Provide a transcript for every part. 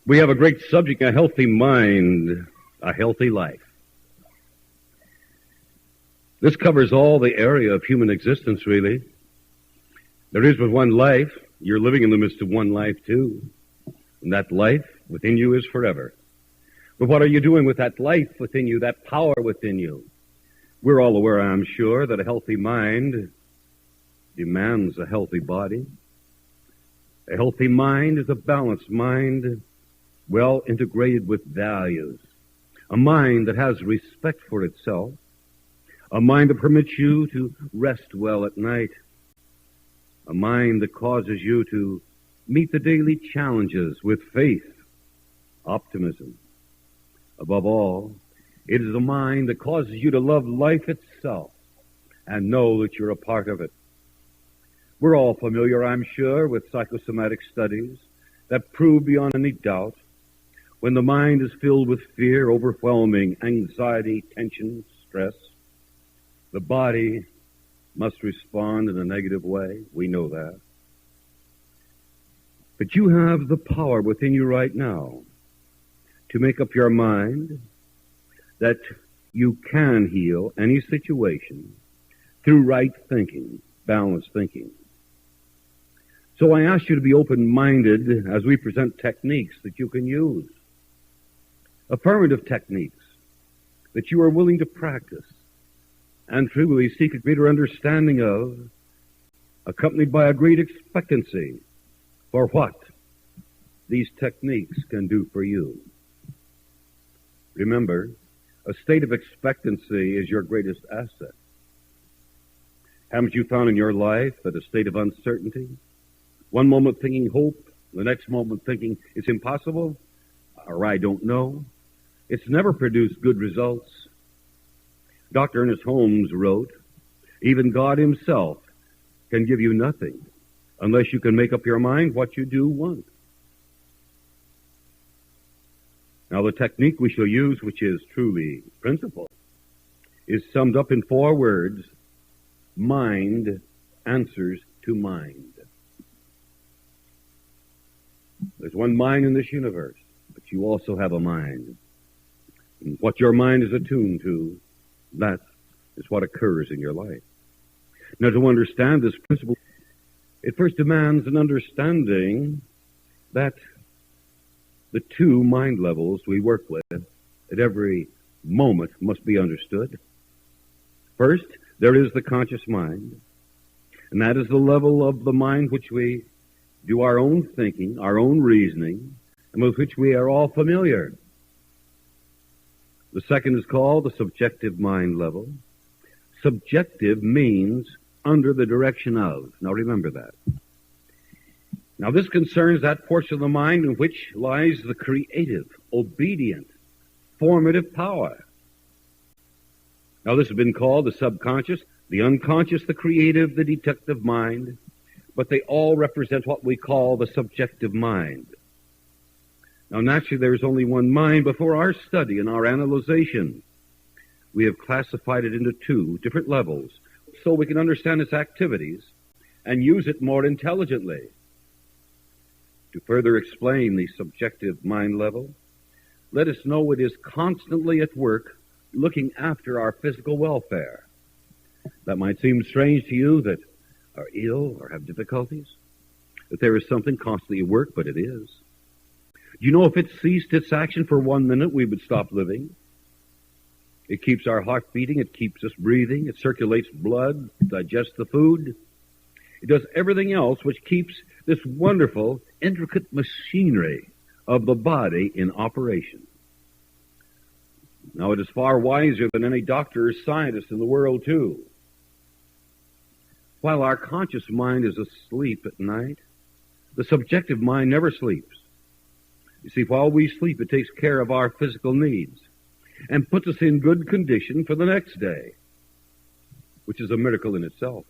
We have a great subject, a healthy mind, a healthy life. This covers all the area of human existence, really. There is but one life. You're living in the midst of one life, too. And that life within you is forever. But what are you doing with that life within you, that power within you? We're all aware, I'm sure, that a healthy mind demands a healthy body. A healthy mind is a balanced mind, well integrated with values. A mind that has respect for itself. A mind that permits you to rest well at night. A mind that causes you to meet the daily challenges with faith, optimism. Above all, it is a mind that causes you to love life itself and know that you're a part of it. We're all familiar, I'm sure, with psychosomatic studies that prove beyond any doubt when the mind is filled with fear, overwhelming anxiety, tension, stress, the body must respond in a negative way. We know that. But you have the power within you right now to make up your mind that you can heal any situation through right thinking, balanced thinking. So I ask you to be open-minded as we present techniques that you can use. Affirmative techniques that you are willing to practice and truly seek a greater understanding of, accompanied by a great expectancy for what these techniques can do for you. Remember, a state of expectancy is your greatest asset. Haven't you found in your life that a state of uncertainty, one moment thinking hope, the next moment thinking it's impossible, or I don't know, it's never produced good results. Dr. Ernest Holmes wrote, even God himself can give you nothing unless you can make up your mind what you do want. Now, the technique we shall use, which is truly principle, is summed up in 4 words: mind answers to mind. There's one mind in this universe, but you also have a mind. And what your mind is attuned to, that is what occurs in your life. Now, to understand this principle, it first demands an understanding that the 2 mind levels we work with at every moment must be understood. First, there is the conscious mind, and that is the level of the mind which we do our own thinking, our own reasoning, and with which we are all familiar. The second is called the subjective mind level. Subjective means under the direction of. Now remember that. Now this concerns that portion of the mind in which lies the creative, obedient, formative power. Now this has been called the subconscious, the unconscious, the creative, the detective mind, but they all represent what we call the subjective mind. Now, naturally, there is only one mind, but for our study and our analyzation, we have classified it into 2 different levels so we can understand its activities and use it more intelligently. To further explain the subjective mind level, let us know it is constantly at work looking after our physical welfare. That might seem strange to you that are ill or have difficulties, that there is something constantly at work, but it is. Do you know if it ceased its action for 1 minute, we would stop living? It keeps our heart beating, it keeps us breathing, it circulates blood, digests the food. It does everything else which keeps this wonderful, intricate machinery of the body in operation. Now, it is far wiser than any doctor or scientist in the world, too. While our conscious mind is asleep at night, the subjective mind never sleeps. You see, while we sleep, it takes care of our physical needs and puts us in good condition for the next day, which is a miracle in itself.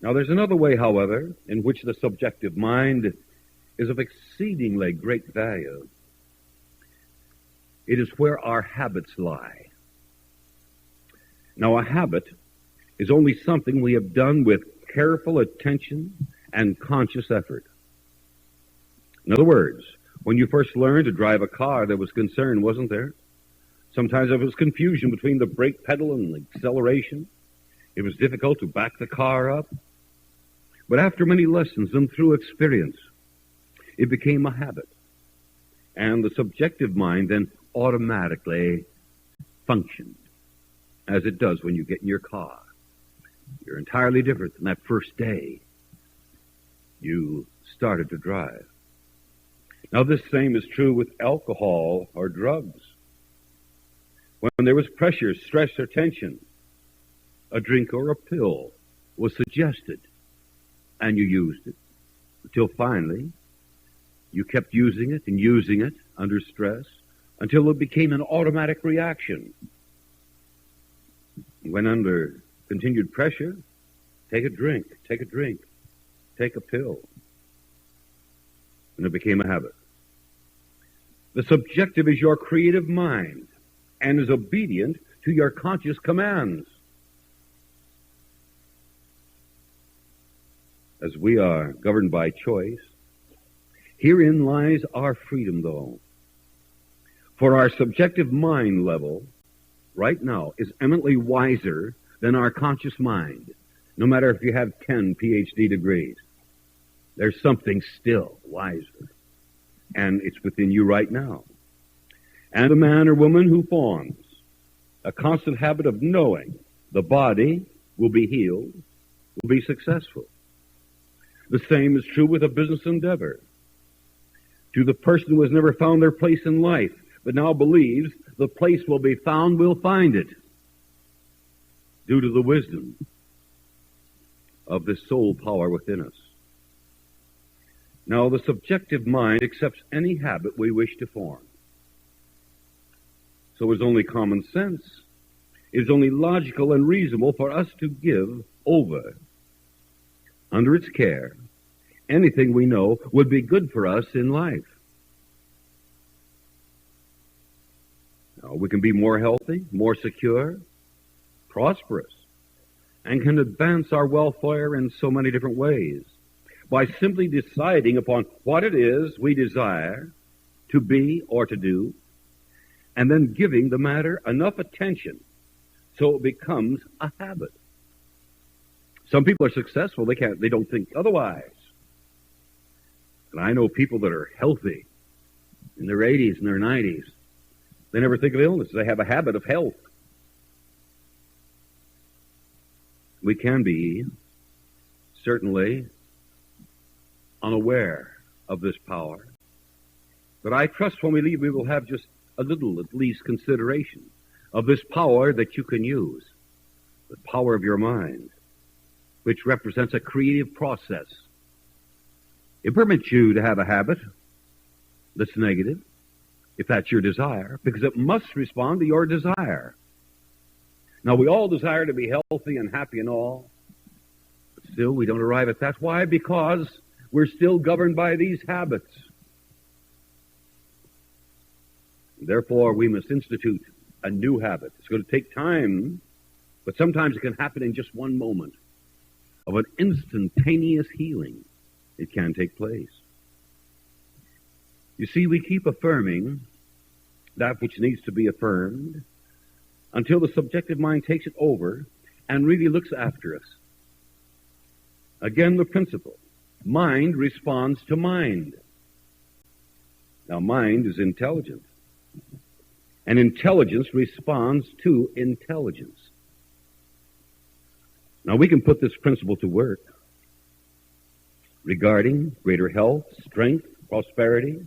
Now, there's another way, however, in which the subjective mind is of exceedingly great value. It is where our habits lie. Now, a habit is only something we have done with careful attention and conscious effort. In other words, When you first learned to drive a car, there was concern, wasn't there? Sometimes there was confusion between the brake pedal and the acceleration. It was difficult to back the car up. But after many lessons and through experience, it became a habit. And the subjective mind then automatically functioned as it does when you get in your car. You're entirely different than that first day you started to drive. Now, this same is true with alcohol or drugs. When there was pressure, stress, or tension, a drink or a pill was suggested, and you used it until finally you kept using it under stress until it became an automatic reaction. When under continued pressure, take a drink, take a pill. And it became a habit. The subjective is your creative mind and is obedient to your conscious commands. As we are governed by choice, herein lies our freedom, though. For our subjective mind level, right now, is eminently wiser than our conscious mind, no matter if you have 10 PhD degrees. There's something still wiser, and it's within you right now. And a man or woman who forms a constant habit of knowing the body will be healed, will be successful. The same is true with a business endeavor. To the person who has never found their place in life, but now believes the place will be found, will find it, due to the wisdom of this soul power within us. Now, the subjective mind accepts any habit we wish to form. So it's only common sense, it's only logical and reasonable for us to give over, under its care, anything we know would be good for us in life. Now, we can be more healthy, more secure, prosperous, and can advance our welfare in so many different ways by simply deciding upon what it is we desire to be or to do, and then giving the matter enough attention so it becomes a habit. Some people are successful, they don't think otherwise. And I know people that are healthy in their 80s and their 90s. They never think of illness. They have a habit of health. We can be certainly unaware of this power. But I trust when we leave, we will have just a little, at least, consideration of this power that you can use, the power of your mind, which represents a creative process. It permits you to have a habit that's negative, if that's your desire, because it must respond to your desire. Now, we all desire to be healthy and happy and all, but still we don't arrive at that. Why? Because we're still governed by these habits. Therefore, we must institute a new habit. It's going to take time, but sometimes it can happen in just one moment of an instantaneous healing. It can take place. You see, we keep affirming that which needs to be affirmed until the subjective mind takes it over and really looks after us. Again, the principle. Mind responds to mind. Now, mind is intelligent. And intelligence responds to intelligence. Now, we can put this principle to work regarding greater health, strength, prosperity,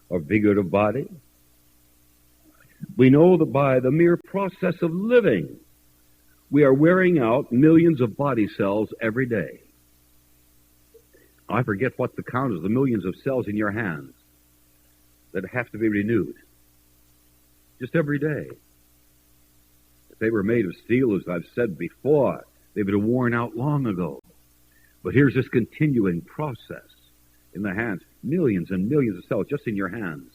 or vigor of body. We know that by the mere process of living, we are wearing out millions of body cells every day. I forget what the count is, the millions of cells in your hands that have to be renewed. Just every day. If they were made of steel, as I've said before, they would have worn out long ago. But here's this continuing process in the hands. Millions and millions of cells just in your hands.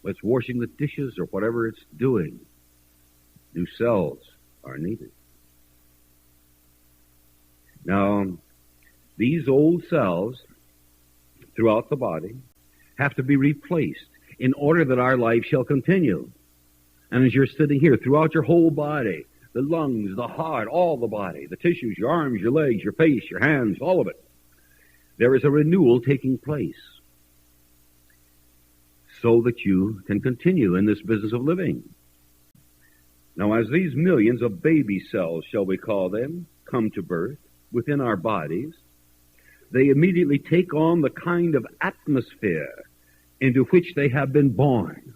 Whether it's washing the dishes or whatever it's doing, new cells are needed. Now, these old cells throughout the body have to be replaced in order that our life shall continue. And as you're sitting here, throughout your whole body, the lungs, the heart, all the body, the tissues, your arms, your legs, your face, your hands, all of it, there is a renewal taking place so that you can continue in this business of living. Now, as these millions of baby cells, shall we call them, come to birth within our bodies, they immediately take on the kind of atmosphere into which they have been born.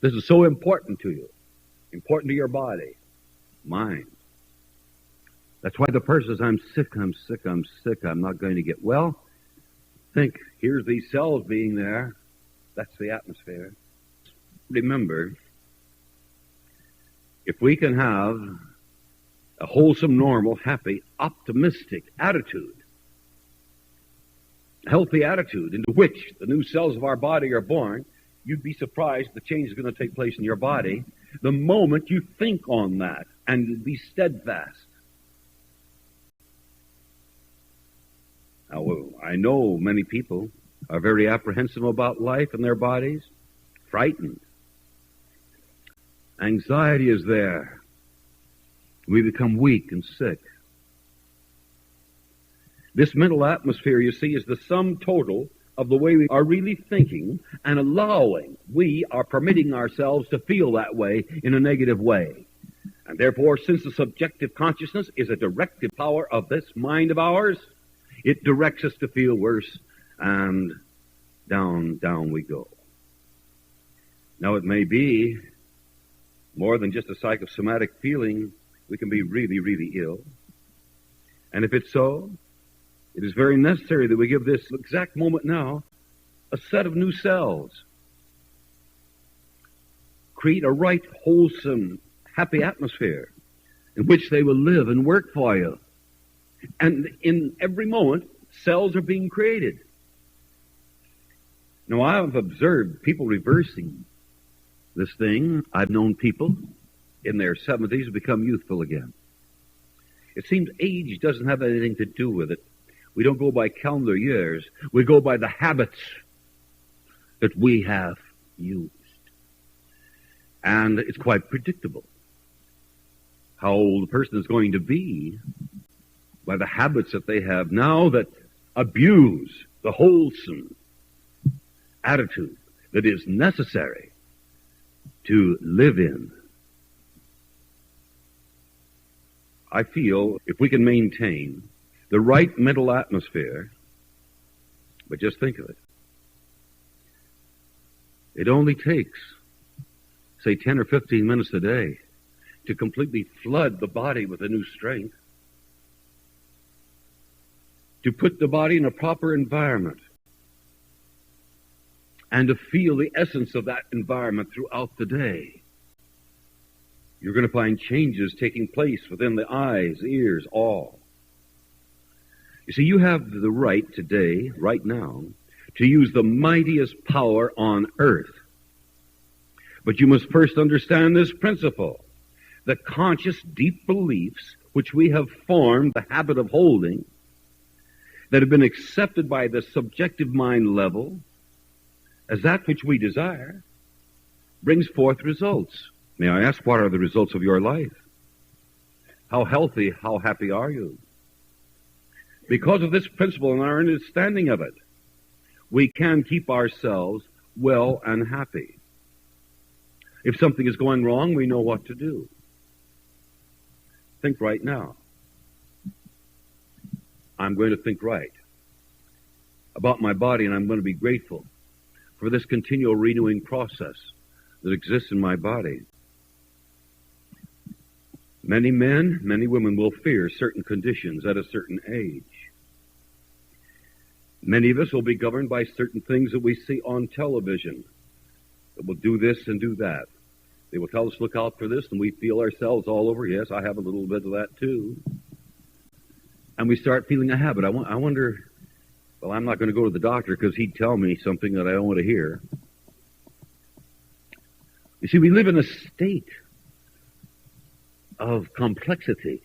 This is so important to you, important to your body, mind. That's why the person says, I'm sick, I'm not going to get well. Think, here's these cells being there. That's the atmosphere. Remember, if we can have a wholesome, normal, happy, optimistic attitude, a healthy attitude into which the new cells of our body are born, you'd be surprised the change is going to take place in your body the moment you think on that and be steadfast. Now, I know many people are very apprehensive about life and their bodies, frightened. Anxiety is there. We become weak and sick. This mental atmosphere, you see, is the sum total of the way we are really thinking and allowing. We are permitting ourselves to feel that way in a negative way. And therefore, since the subjective consciousness is a directive power of this mind of ours, it directs us to feel worse, and down we go. Now, it may be more than just a psychosomatic feeling. We can be really, really ill. And if it's so, it is very necessary that we give this exact moment now a set of new cells. Create a right, wholesome, happy atmosphere in which they will live and work for you. And in every moment, cells are being created. Now, I've observed people reversing this thing. I've known people in their 70s become youthful again. It seems age doesn't have anything to do with it. We don't go by calendar years. We go by the habits that we have used. And it's quite predictable how old a person is going to be by the habits that they have now that abuse the wholesome attitude that is necessary to live in. I feel if we can maintain the right mental atmosphere, but just think of it. It only takes, say, 10 or 15 minutes a day to completely flood the body with a new strength, to put the body in a proper environment, and to feel the essence of that environment throughout the day. You're going to find changes taking place within the eyes, ears, all. You see, you have the right today, right now, to use the mightiest power on earth. But you must first understand this principle. The conscious, deep beliefs which we have formed the habit of holding, that have been accepted by the subjective mind level as that which we desire, brings forth results. May I ask, what are the results of your life? How healthy, how happy are you? Because of this principle and our understanding of it, we can keep ourselves well and happy. If something is going wrong, we know what to do. Think right now. I'm going to think right about my body, and I'm going to be grateful for this continual renewing process that exists in my body. Many men, many women will fear certain conditions at a certain age. Many of us will be governed by certain things that we see on television that will do this and do that. They will tell us, look out for this, and we feel ourselves all over. Yes, I have a little bit of that too. And we start feeling a habit. I wonder, well, I'm not going to go to the doctor because he'd tell me something that I don't want to hear. You see, we live in a state of complexity.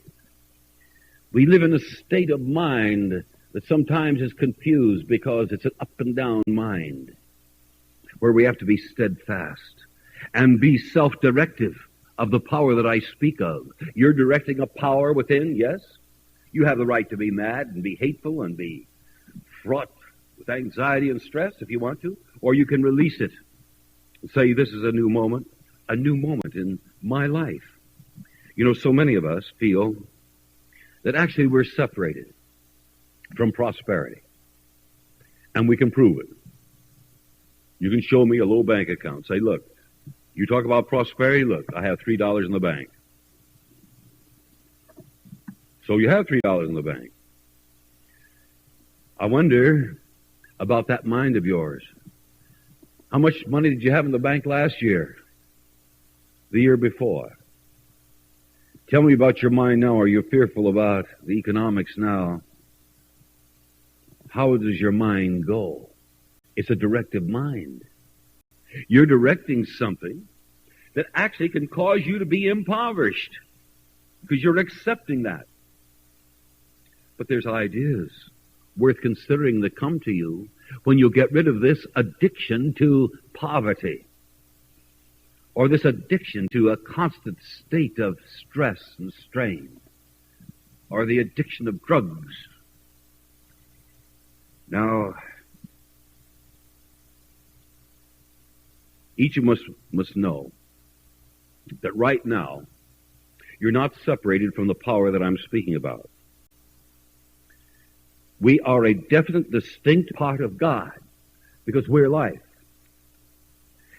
We live in a state of mind that sometimes is confused because it's an up and down mind where we have to be steadfast and be self-directive of the power that I speak of. You're directing a power within, yes. You have the right to be mad and be hateful and be fraught with anxiety and stress if you want to, or you can release it and say, this is a new moment in my life. You know, so many of us feel that actually we're separated from prosperity, and we can prove it. You can show me a low bank account. Say, look, you talk about prosperity, look, I have $3 in the bank. So you have $3 in the bank. I wonder about that mind of yours. How much money did you have in the bank last year? The year before? Tell me about your mind now. Are you fearful about the economics now? How does your mind go? It's a directive mind. You're directing something that actually can cause you to be impoverished because you're accepting that. But there's ideas worth considering that come to you when you get rid of this addiction to poverty, or this addiction to a constant state of stress and strain, or the addiction of drugs. Now, each of us must know that right now, you're not separated from the power that I'm speaking about. We are a definite, distinct part of God because we're life.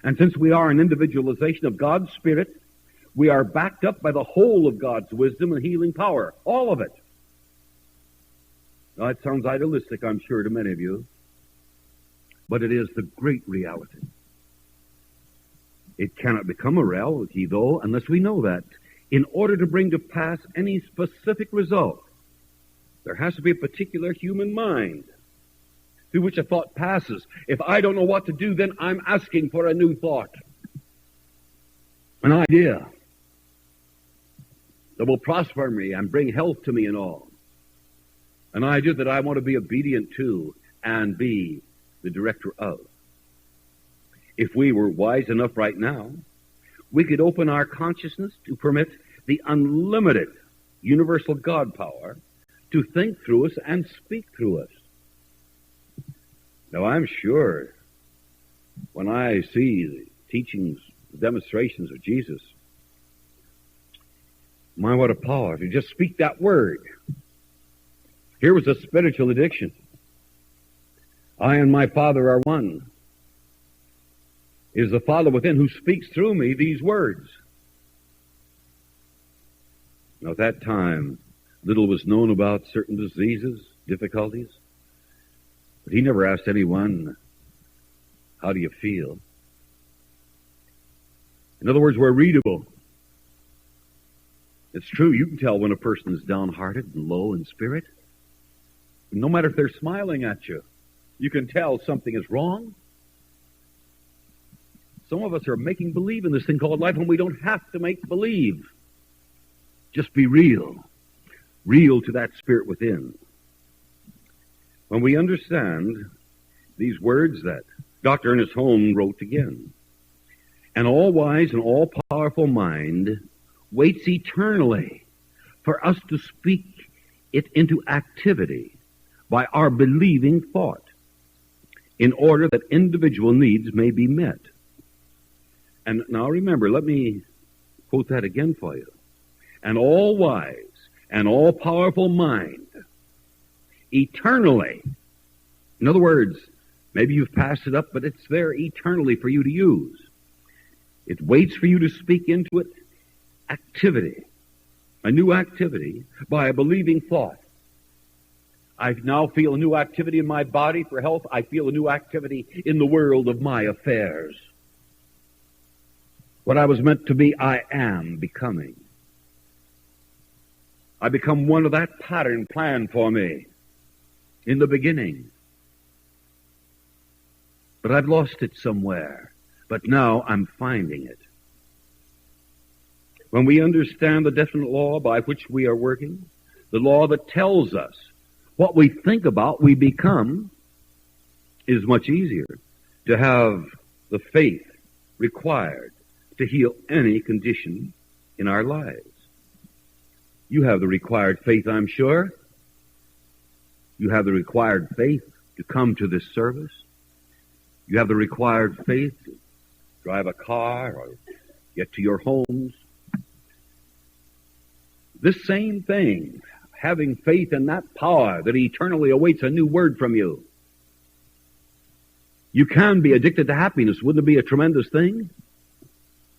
And since we are an individualization of God's Spirit, we are backed up by the whole of God's wisdom and healing power, all of it. Now, it sounds idealistic, I'm sure, to many of you, but it is the great reality. It cannot become a reality, though, unless we know that. In order to bring to pass any specific result, there has to be a particular human mind through which a thought passes. If I don't know what to do, then I'm asking for a new thought, an idea that will prosper me and bring health to me and all. An idea that I want to be obedient to and be the director of. If we were wise enough right now, we could open our consciousness to permit the unlimited universal God power to think through us and speak through us. Now, I'm sure when I see the teachings, demonstrations of Jesus, my, what a power to just speak that word. Here was a spiritual addiction. I and my Father are one. It is the Father within who speaks through me these words. Now, at that time, little was known about certain diseases, difficulties. But he never asked anyone, how do you feel? In other words, we're readable. It's true, you can tell when a person is downhearted and low in spirit. No matter if they're smiling at you, you can tell something is wrong. Some of us are making believe in this thing called life, and we don't have to make believe. Just be real. Real to that spirit within. When we understand these words that Dr. Ernest Holmes wrote again, an all-wise and all-powerful mind waits eternally for us to speak it into activity by our believing thought in order that individual needs may be met. And now remember, let me quote that again for you. An all-wise and all-powerful mind eternally. In other words, maybe you've passed it up, but it's there eternally for you to use. It waits for you to speak into it activity, a new activity, by a believing thought. I now feel a new activity in my body for health. I feel a new activity in the world of my affairs. What I was meant to be, I am becoming. I become one of that pattern planned for me in the beginning. But I've lost it somewhere. But now I'm finding it. When we understand the definite law by which we are working, the law that tells us what we think about, we become, it is much easier to have the faith required to heal any condition in our lives. You have the required faith, I'm sure. You have the required faith to come to this service. You have the required faith to drive a car or get to your homes. This same thing, having faith in that power that eternally awaits a new word from you. You can be addicted to happiness. Wouldn't it be a tremendous thing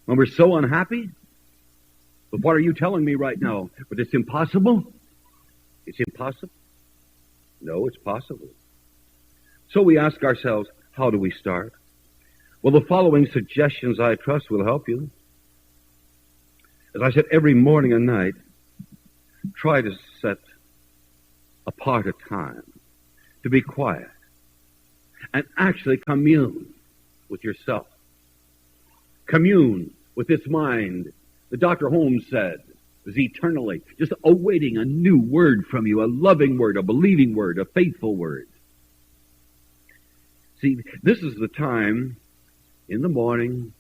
when we're so unhappy? But what are you telling me right now? But it's impossible? It's impossible? No, it's possible. So we ask ourselves, how do we start? Well, the following suggestions, I trust, will help you. As I said, every morning and night, try to set apart a time to be quiet and actually commune with yourself. Commune with this mind that Dr. Holmes said is eternally just awaiting a new word from you, a loving word, a believing word, a faithful word. See, this is the time in the morning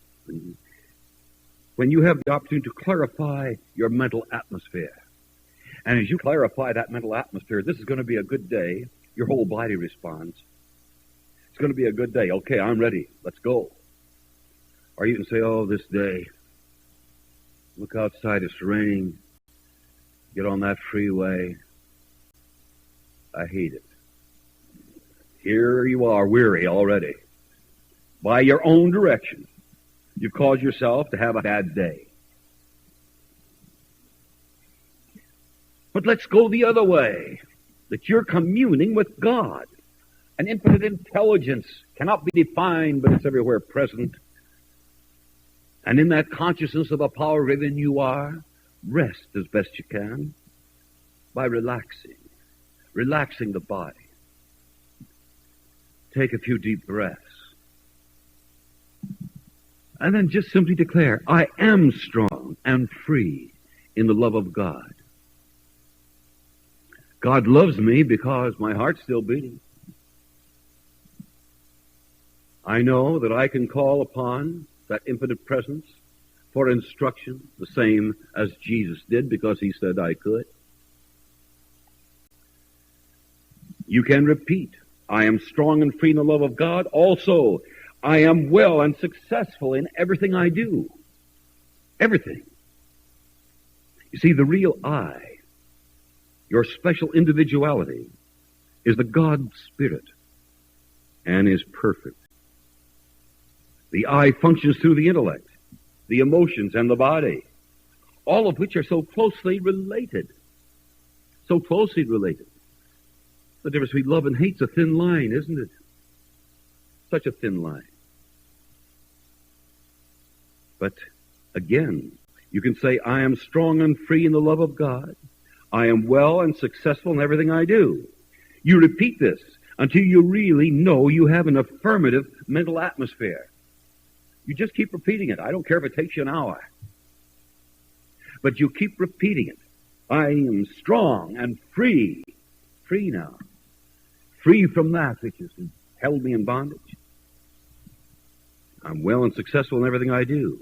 when you have the opportunity to clarify your mental atmosphere. And as you clarify that mental atmosphere, this is going to be a good day. Your whole body responds. It's going to be a good day. Okay, I'm ready. Let's go. Or you can say, oh, this day, look outside, it's raining. Get on that freeway. I hate it. Here you are, weary already. By your own direction, you've caused yourself to have a bad day. But let's go the other way, that you're communing with God. An infinite intelligence cannot be defined, but it's everywhere present. And in that consciousness of a power within you are, rest as best you can by relaxing the body. Take a few deep breaths. And then just simply declare, I am strong and free in the love of God. God loves me because my heart's still beating. I know that I can call upon that infinite presence for instruction, the same as Jesus did because he said I could. You can repeat, I am strong and free in the love of God. Also, I am well and successful in everything I do. Everything. You see, the real I, your special individuality, is the God Spirit and is perfect. The I functions through the intellect, the emotions, and the body, all of which are so closely related. So closely related. The difference between love and hate's a thin line, isn't it? Such a thin line. But again, you can say, I am strong and free in the love of God. I am well and successful in everything I do. You repeat this until you really know you have an affirmative mental atmosphere. You just keep repeating it. I don't care if it takes you an hour. But you keep repeating it. I am strong and free. Free now. Free from that which has held me in bondage. I'm well and successful in everything I do.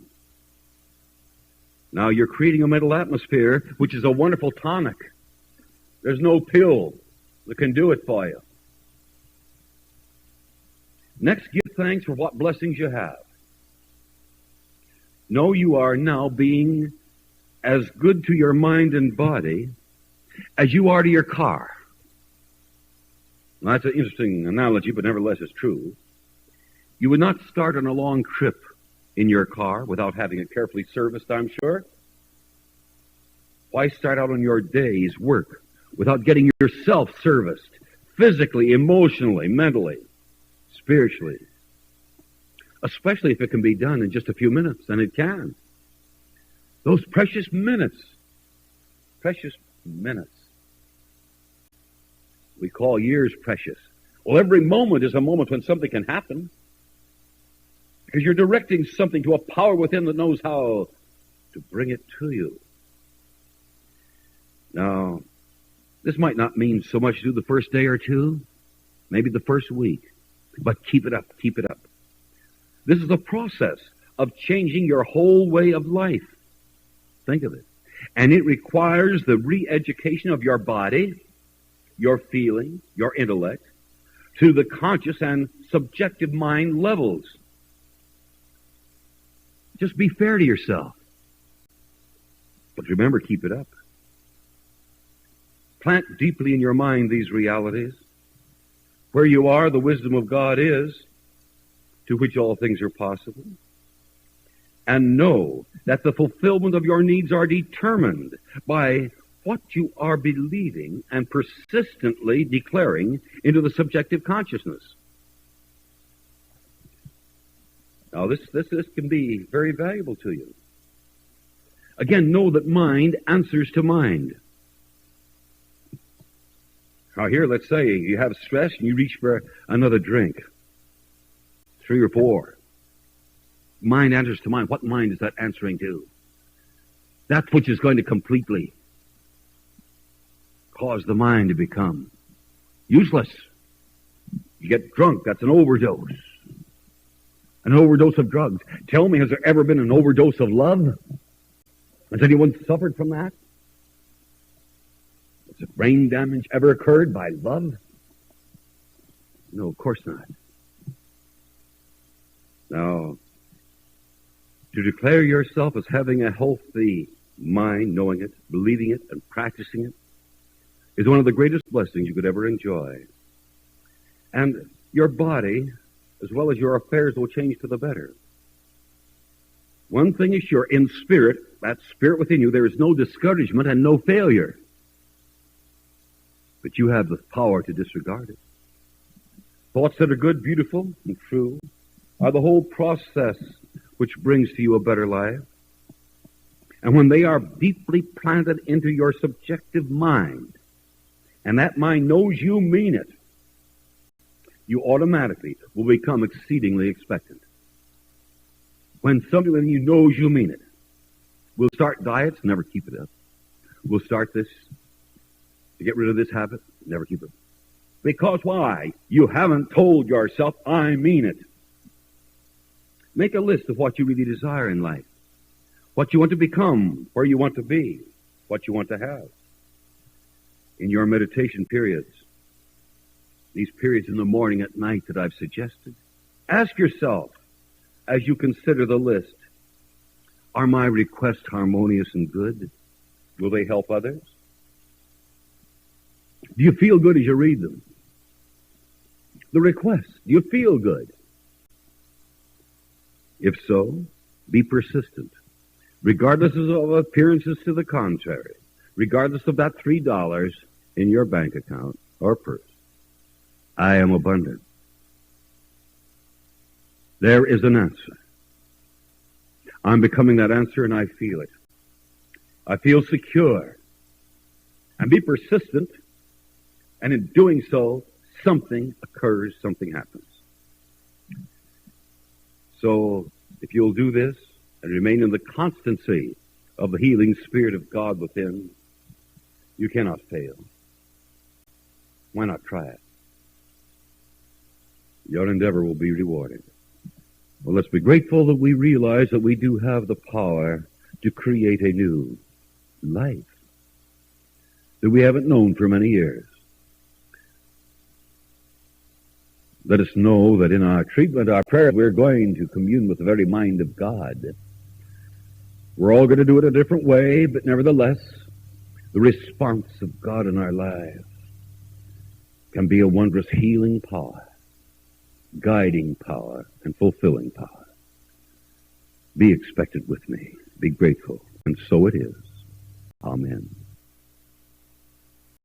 Now you're creating a mental atmosphere which is a wonderful tonic. There's no pill that can do it for you. Next, give thanks for what blessings you have. Know you are now being as good to your mind and body as you are to your car. Now, that's an interesting analogy, but nevertheless it's true. You would not start on a long trip in your car without having it carefully serviced, I'm sure. Why start out on your day's work without getting yourself serviced, physically, emotionally, mentally, spiritually? Especially if it can be done in just a few minutes, and it can. Those precious minutes. We call years precious. Well, every moment is a moment when something can happen. Because you're directing something to a power within that knows how to bring it to you. Now, This might not mean so much to do the first day or two, maybe the first week, but keep it up, keep it up. This is a process of changing your whole way of life. Think of it. And it requires the re-education of your body, your feeling, your intellect, to the conscious and subjective mind levels. Just be fair to yourself. But remember, keep it up. Plant deeply in your mind these realities. Where you are, the wisdom of God is, to which all things are possible. And know that the fulfillment of your needs are determined by what you are believing and persistently declaring into the subjective consciousness. Now, this can be very valuable to you. Again, know that mind answers to mind. Now, here, let's say you have stress and you reach for another drink. 3 or 4. Mind answers to mind. What mind is that answering to? That which is going to completely cause the mind to become useless. You get drunk, that's an overdose. An overdose of drugs. Tell me, has there ever been an overdose of love? Has anyone suffered from that? Has brain damage ever occurred by love? No, of course not. Now, to declare yourself as having a healthy mind, knowing it, believing it, and practicing it, is one of the greatest blessings you could ever enjoy. And your body, as well as your affairs, will change for the better. One thing is sure, in spirit, that spirit within you, there is no discouragement and no failure. But you have the power to disregard it. Thoughts that are good, beautiful, and true are the whole process which brings to you a better life. And when they are deeply planted into your subjective mind, and that mind knows you mean it, you automatically will become exceedingly expectant. When somebody within you knows you mean it, we'll start diets, never keep it up. We'll start this to get rid of this habit, never keep it. Because why? You haven't told yourself, I mean it. Make a list of what you really desire in life, what you want to become, where you want to be, what you want to have. In your meditation periods, these periods in the morning, at night that I've suggested, ask yourself, as you consider the list, are my requests harmonious and good? Will they help others? Do you feel good as you read them? The requests, do you feel good? If so, be persistent, regardless of appearances to the contrary, regardless of that $3 in your bank account or purse. I am abundant. There is an answer. I'm becoming that answer, and I feel it. I feel secure. And be persistent, and in doing so, something occurs, something happens. So, if you'll do this and remain in the constancy of the healing Spirit of God within, you cannot fail. Why not try it? Your endeavor will be rewarded. Well, let's be grateful that we realize that we do have the power to create a new life that we haven't known for many years. Let us know that in our treatment, our prayer, we're going to commune with the very mind of God. We're all going to do it a different way, but nevertheless, the response of God in our lives can be a wondrous healing power, guiding power, and fulfilling power. Be expectant with me. Be grateful. And so it is. Amen.